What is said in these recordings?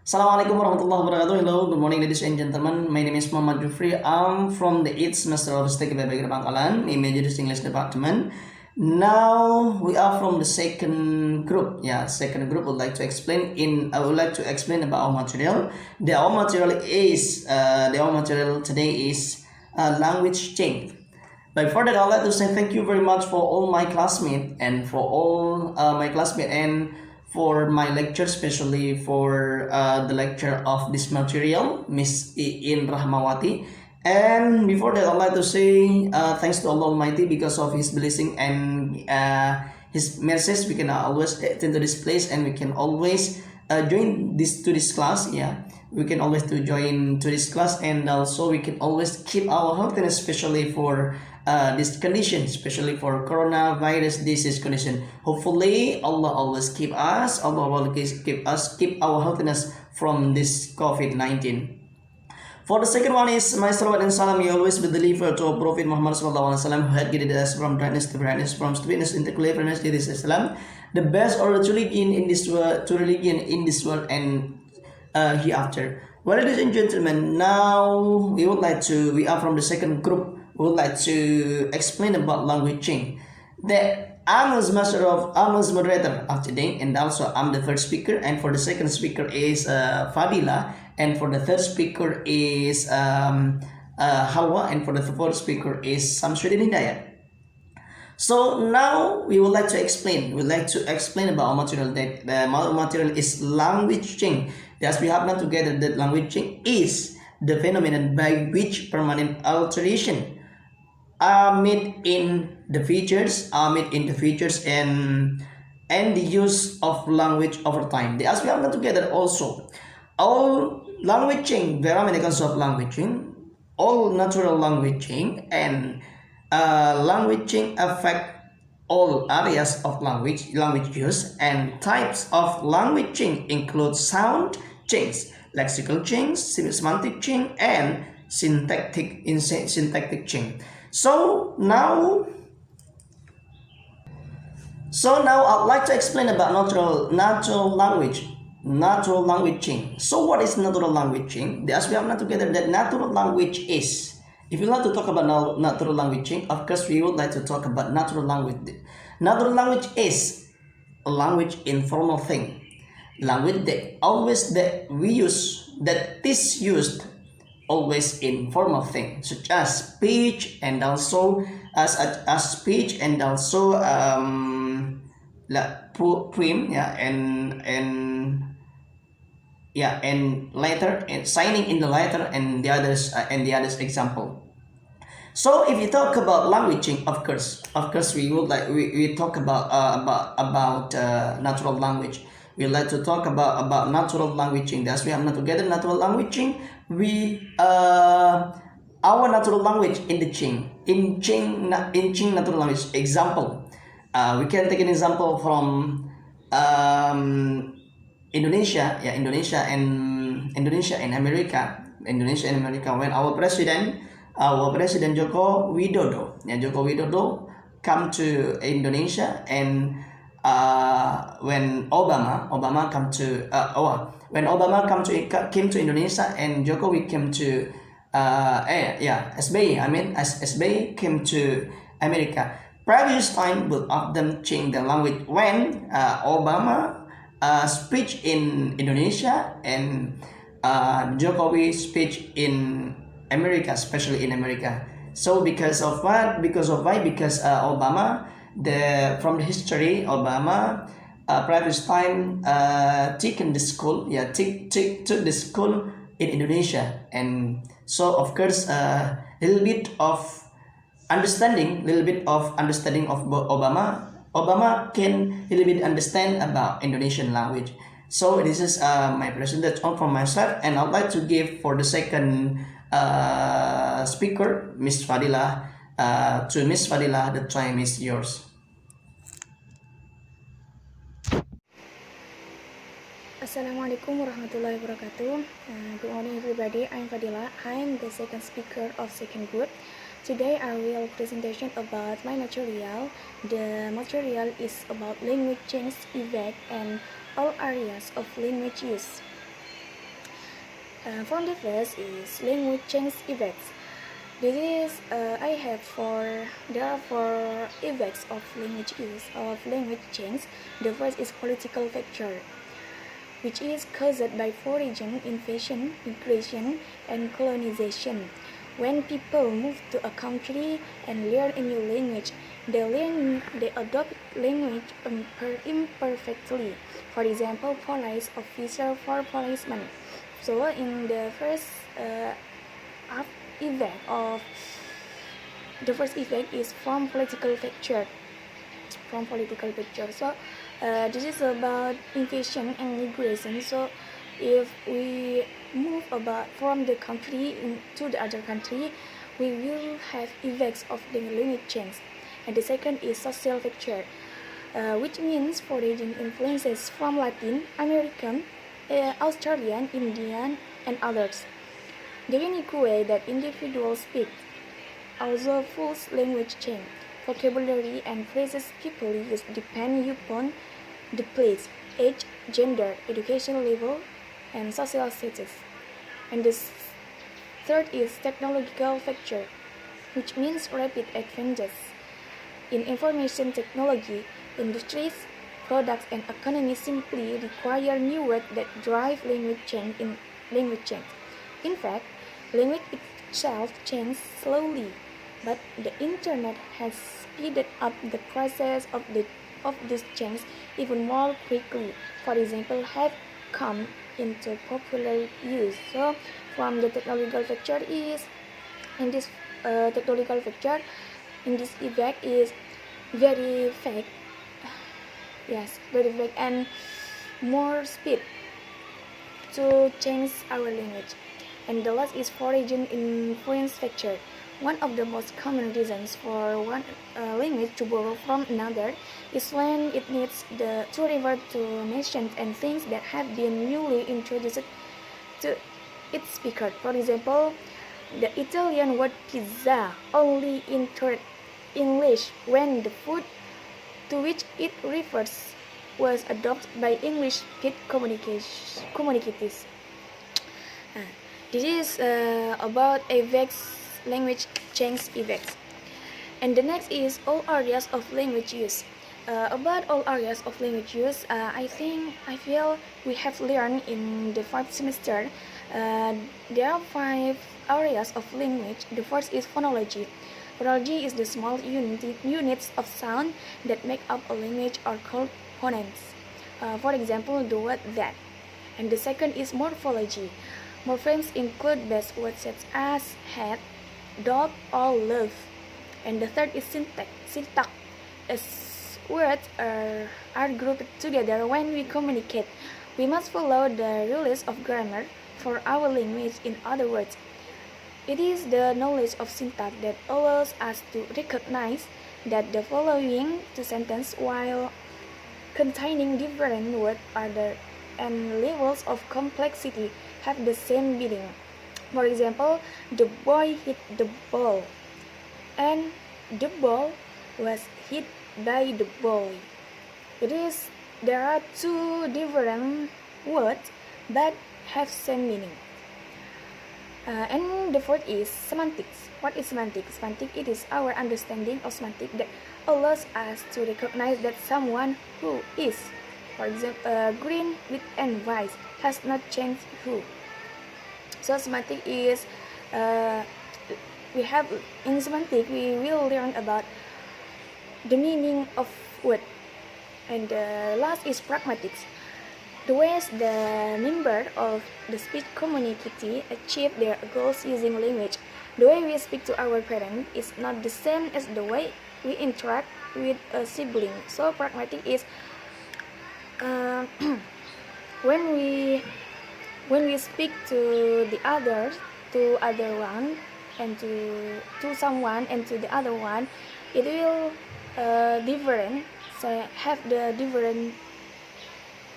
Assalamualaikum warahmatullahi wabarakatuh. Hello, good morning ladies and gentlemen. My name is Muhammad Jufri. I'm from the 8th semester of Stek BPK Bangkalan, in Major English Department. Now we are from the second group. Yeah, second group would like to explain I would like to explain about our material. Our material today is language change. But before that, I'd like to say thank you very much for all my classmates and for all my classmates and for my lecture, especially for the lecture of this material, Miss In Rahmawati. And before that, I'd like to say thanks to Allah Almighty because of His blessing and His mercies. We can always attend to this place and we can always join this class. Yeah, we can always to join to this class, and also we can always keep our health, and especially for this condition, especially for coronavirus disease condition. Hopefully Allah always keep us, Allah always keep our healthiness from this COVID-19. For the second one is my salawat and salam you always be delivered to Prophet Muhammad sallallahu alaihi wasallam, who had guided us from brightness to brightness, from stupidness into cleverness. It is Islam, the best or religion in this world, and hereafter. Well, ladies and gentlemen, now we are from the second group. We would like to explain about language change. I'm as moderator of today, and also I'm the first speaker. And for the second speaker is Fadila, and for the third speaker is Halwa, and for the fourth speaker is Samsudin Hidayat. So now we would like to explain. We would like to explain about our material. That the material is language change. As we have not together that language change is the phenomenon by which permanent alteration are made in the features, and the use of language over time. As we have not together also, all language change. There are many kinds of language change. All natural language change and language change affect all areas of language use, and types of language change include sound change, lexical change, semantic change, and syntactic change. So now I'd like to explain about natural language change. So what is natural language change? As we have not together that natural language is. If you like to talk about natural language change, of course we would like to talk about natural language. Natural language is a language informal thing. Language that we use, that is used always in formal things, such as speech, and also as speech, and also poem, and letter, and signing in the letter, and the others example. So if you talk about languaging, of course we talk about natural language. We like to talk about natural languaging. As we have not together natural languaging, we our natural language in the Qing natural language example. We can take an example from Indonesia and America. When our president Joko Widodo come to Indonesia, and when Obama came to Indonesia, and Jokowi came to SBY came to America. Previous time, both of them change the language when Obama speech in Indonesia, and Jokowi speech in America, especially in America. So because of what? Because Obama, from the history, Obama previous time taken the school, took the school in Indonesia, and so of course little bit of understanding of Obama can little bit understand about Indonesian language. So this is my presentation from myself, and I'd like to give for the second speaker, Miss Fadila. To Miss Fadila, the time is yours. Assalamualaikum warahmatullahi wabarakatuh. Good morning everybody, I'm Fadila. I'm the second speaker of second group. Today I will presentation about my material. The material is about language change, effect, and all areas of language use. From the first is language change effects. This is there are four effects of language change. The first is political factor, which is caused by foreign invasion, migration, and colonization. When people move to a country and learn a new language, they adopt language imperfectly. For example, police officer for policeman. So, in the first effect of the first effect is from political factor. So this is about invasion and migration. So if we move about from the country to the other country, we will have effects of the language change. And the second is social factor, which means foreign influences from Latin American, Australian, Indian, and others. The unique way that individuals speak also full language change. Vocabulary and phrases people use depend upon the place, age, gender, education level, and social status. And the third is technological factor, which means rapid advances in information technology. Industries, products, and economy simply require new words that drive language change. In fact, language itself changes slowly, but the internet has speeded up the process of this change even more quickly. For example, have come into popular use. So, from the technological factor is in this technological factor in this effect is very fake. Yes, very fake and more speed to change our language. And the last is foreign influence factor. One of the most common reasons for one language to borrow from another is when it needs to revert to nations and things that have been newly introduced to its speaker. For example, the Italian word pizza only entered English when the food to which it refers was adopted by English-speaking communities. This is about effects, language change effects. And the next is all areas of language use. About all areas of language use, I feel we have learned in the 5th semester. There are 5 areas of language. The first is phonology. Phonology is the small units of sound that make up a language are called phonetics. For example, the word that. And the second is morphology. Morphemes include base words such as head, dog, or love. And the third is syntax. As words are grouped together when we communicate, we must follow the rules of grammar for our language. In other words, it is the knowledge of syntax that allows us to recognize that the following two sentences, while containing different words and levels of complexity, have the same meaning. For example, the boy hit the ball, and the ball was hit by the boy. There are two different words but have same meaning. And the fourth is semantics. What is semantics? Semantics, it is our understanding of semantics that allows us to recognize that someone who is, for example, green with and white has not changed who. So semantic is in semantic we will learn about the meaning of word. And the last is pragmatics. The ways the member of the speech community achieve their goals using language. The way we speak to our parents is not the same as the way we interact with a sibling. So pragmatic is when we speak to the other one and to someone and to the other one, it will different. So have the different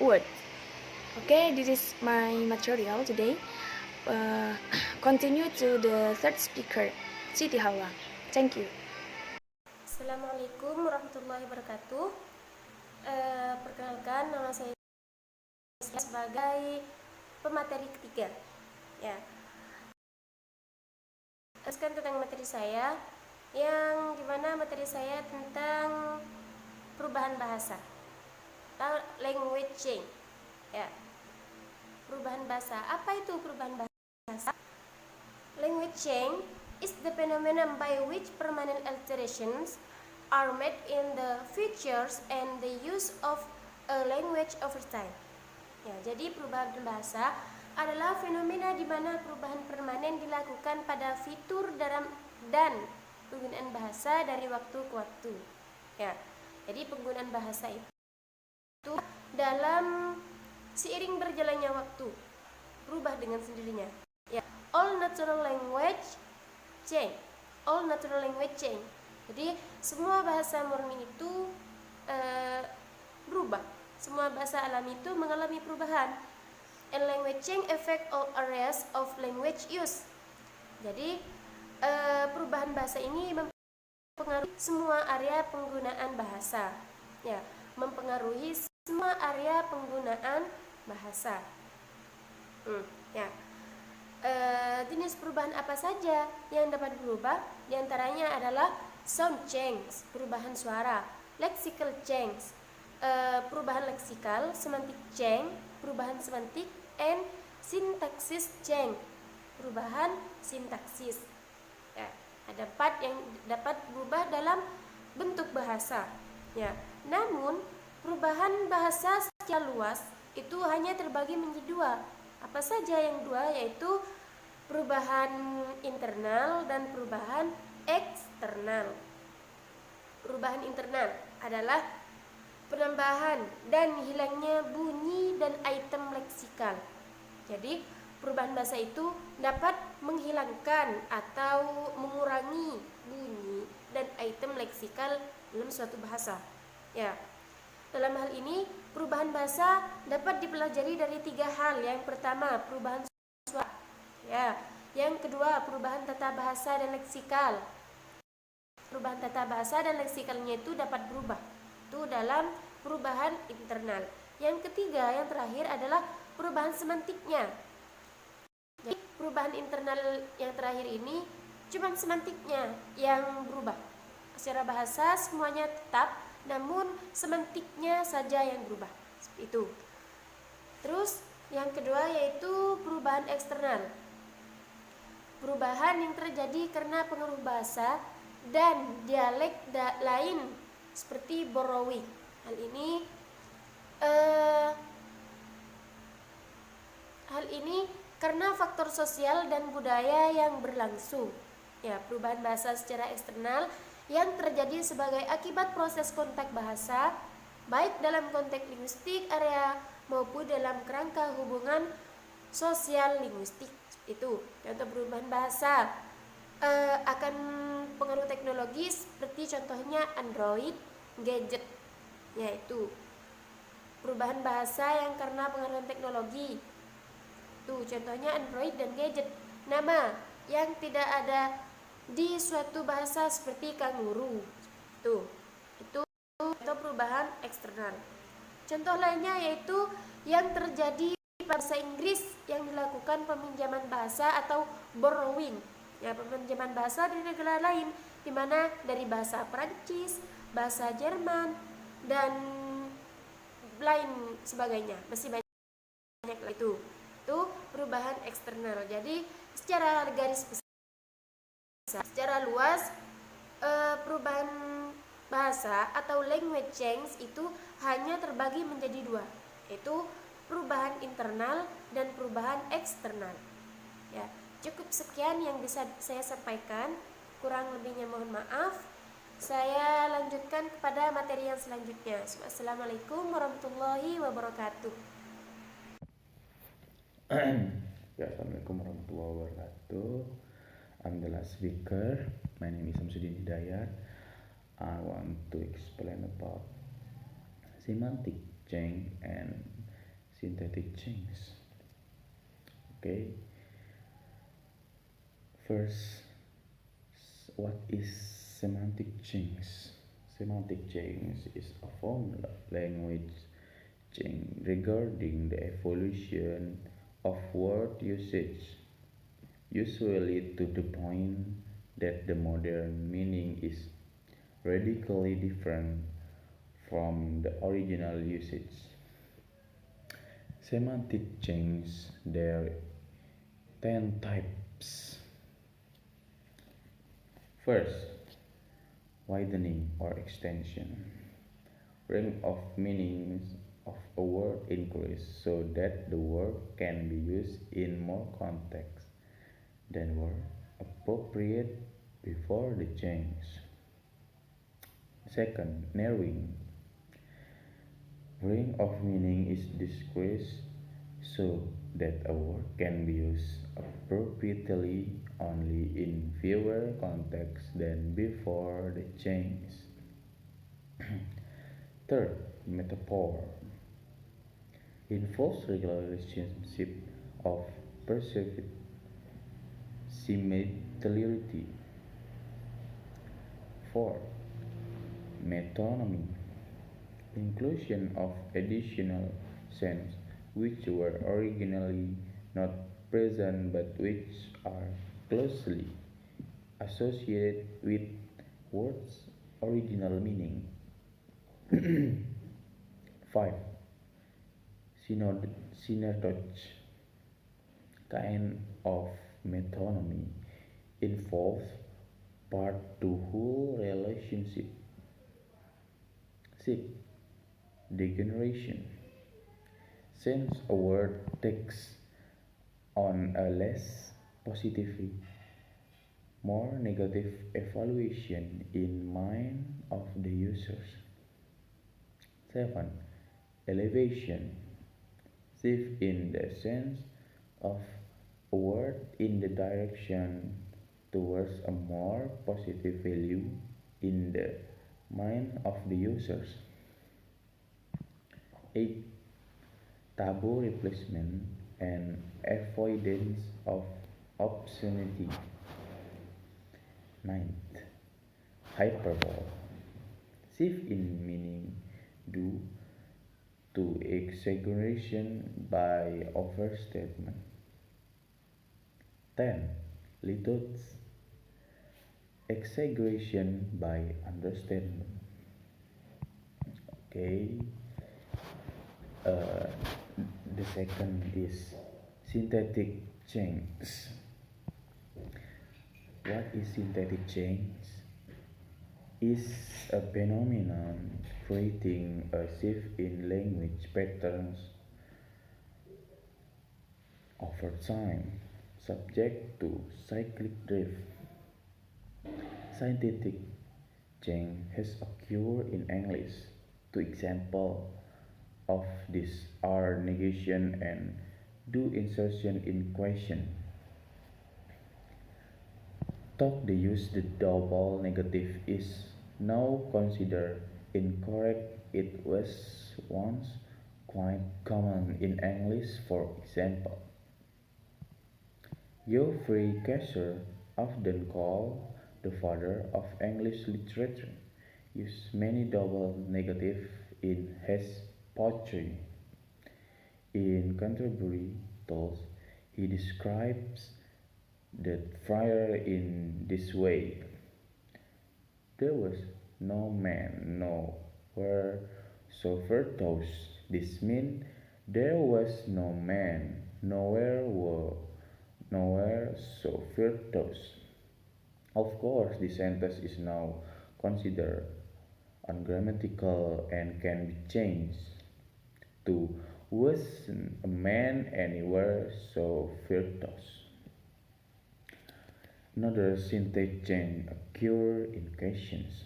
words. Okay, this is my material today. Continue to the third speaker, Siti Hawa. Thank you. Assalamualaikum warahmatullahi wabarakatuh. Perkenalkan, nama saya sebagai pemateri ketiga. Ya, jelaskan tentang materi saya, yang dimana materi saya tentang perubahan bahasa, language change. Ya, perubahan bahasa. Apa itu perubahan bahasa? Language change is the phenomenon by which permanent alterations are made in the features and the use of a language over time. Ya, jadi perubahan bahasa adalah fenomena di mana perubahan permanen dilakukan pada fitur dan penggunaan bahasa dari waktu ke waktu. Ya, jadi penggunaan bahasa itu dalam seiring berjalannya waktu berubah dengan sendirinya. Ya, all natural language change. All natural language change. Jadi semua bahasa murni itu berubah. Semua bahasa alami itu mengalami perubahan. And language change affect all areas of language use. Jadi perubahan bahasa ini mempengaruhi semua area penggunaan bahasa. Ya, mempengaruhi semua area penggunaan bahasa. Ya. Jenis perubahan apa saja yang dapat berubah? Di antaranya adalah sound change, perubahan suara, lexical change, perubahan leksikal, semantic change, perubahan semantik, and syntaxis change, perubahan sintaksis. Ya, ada 4 yang dapat berubah dalam bentuk bahasa. Ya, namun perubahan bahasa secara luas itu hanya terbagi menjadi 2. Apa saja yang 2? Yaitu perubahan internal dan perubahan eksternal. Perubahan internal adalah penambahan dan hilangnya bunyi dan item leksikal. Jadi perubahan bahasa itu dapat menghilangkan atau mengurangi bunyi dan item leksikal dalam suatu bahasa. Ya. Dalam hal ini, perubahan bahasa dapat dipelajari dari 3 hal. Yang pertama, perubahan suara. Ya. Yang kedua, perubahan tata bahasa dan leksikal. Perubahan tata bahasa dan leksikalnya itu dapat berubah. Itu dalam perubahan internal. Yang ketiga, yang terakhir adalah perubahan semantiknya. Jadi, perubahan internal yang terakhir ini cuma semantiknya yang berubah. Secara bahasa semuanya tetap, namun semantiknya saja yang berubah. Seperti itu. Terus yang kedua yaitu perubahan eksternal. Perubahan yang terjadi karena pengaruh bahasa dan dialek lain seperti borrowing. Hal ini karena faktor sosial dan budaya yang berlangsung. Ya, perubahan bahasa secara eksternal yang terjadi sebagai akibat proses kontak bahasa, baik dalam konteks linguistik area maupun dalam kerangka hubungan sosial linguistik. Itu contoh perubahan bahasa akan pengaruh teknologi seperti contohnya Android, gadget, yaitu perubahan bahasa yang karena pengaruh teknologi. Tuh contohnya Android dan gadget. Nama yang tidak ada di suatu bahasa seperti kanguru. Itu contoh perubahan eksternal. Contoh lainnya yaitu yang terjadi bahasa Inggris yang dilakukan peminjaman bahasa atau borrowing. Ya, peminjaman bahasa dari negara lain, di mana dari bahasa Perancis, bahasa Jerman dan lain sebagainya. Masih banyak itu. Itu perubahan eksternal. Jadi secara garis besar, secara luas, perubahan bahasa atau language change itu hanya terbagi menjadi 2, yaitu perubahan internal dan perubahan eksternal. Ya, cukup sekian yang bisa saya sampaikan. Kurang lebihnya mohon maaf. Saya lanjutkan kepada materi yang selanjutnya. Assalamualaikum warahmatullahi wabarakatuh. Ya, Assalamualaikum warahmatullahi wabarakatuh. I'm the last speaker. My name is Samsudin Hidayat. I want to explain about semantic change and synthetic change. Okay. First, what is semantic change? Semantic change is a form of language change regarding the evolution of word usage usually to the point that the modern meaning is radically different from the original usage. Semantic change, there are 10 types. First, widening or extension. Range of meanings of a word increase so that the word can be used in more contexts than were appropriate before the change. Second, narrowing. Range of meaning is decreased so that a word can be used appropriately only in fewer contexts than before the change. Third, metaphor involves relationship of perceived similarity. Fourth, metonymy inclusion of additional sense which were originally not present but which are closely associated with words' original meaning. 5. Synecdoche kind of metonymy involves part to whole relationship. 6. Degeneration since a word takes on a less positive, more negative evaluation in mind of the users. 7. Elevation shift in the sense of a word in the direction towards a more positive value in the mind of the users. 8. Taboo replacement and avoidance of obscenity. 9th. Hyperbole shift in meaning due to exaggeration by overstatement. 10. Litotes exaggeration by understatement. Okay. Uh, the second is synthetic change. What is synthetic change? Is a phenomenon creating a shift in language patterns over time, subject to cyclic drift. Synthetic change has occurred in English. Two examples of this are negation and do insertion in question. Though the use the double negative is now considered incorrect, it was once quite common in English. For example, Geoffrey Chaucer, often called the father of English literature, used many double negatives in his poetry. In Canterbury Tales, he describes the friar in this way: there was no man nowhere so virtuous. This means there was no man nowhere so virtuous. Of course, this sentence is now considered ungrammatical and can be changed to wasn't a man anywhere so virtuous. Another synthetic change occurs in questions.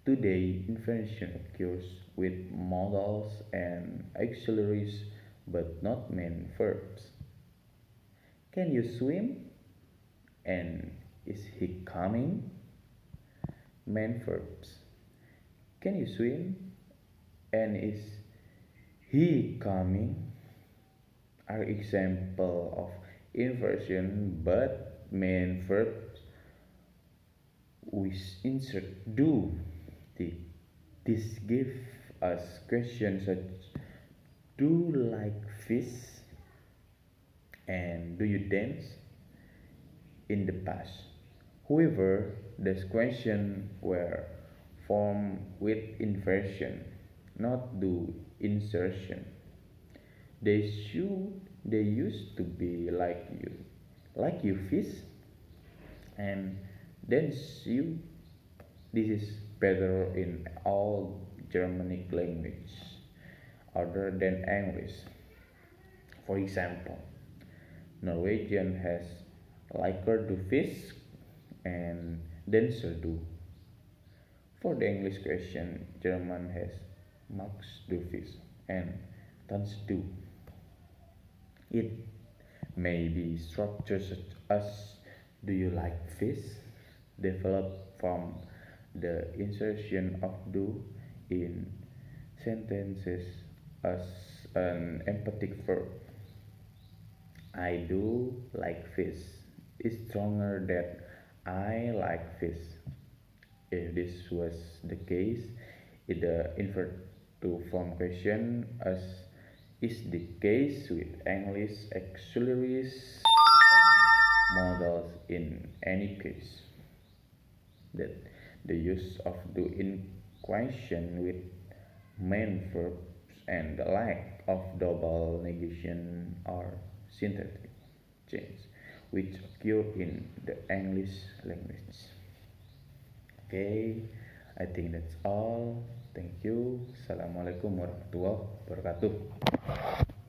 Today, invention occurs with modals and auxiliaries but not main verbs. Can you swim? And is he coming? Main verbs. Can you swim? And is he coming? Are example of inversion but main verbs we insert do. This gives us questions such do like fish and do you dance in the past. However, these questions were formed with inversion, not do insertion. They used to be like you fish, and dance you. This is better in all Germanic language other than English. For example, Norwegian has liker do fish and dancer do. For the English question, German has Max do fish and Tanz do. It may be structured such as do you like fish, developed from the insertion of do in sentences as an emphatic verb. I do like fish is stronger than I like fish. If this was the case, it invert to form question as is the case with English auxiliaries and modals in any case. That the use of do in question with main verbs and the lack of double negation are synthetic change which occur in the English language. Okay, I think that's all. Thank you. Assalamualaikum warahmatullahi wabarakatuh.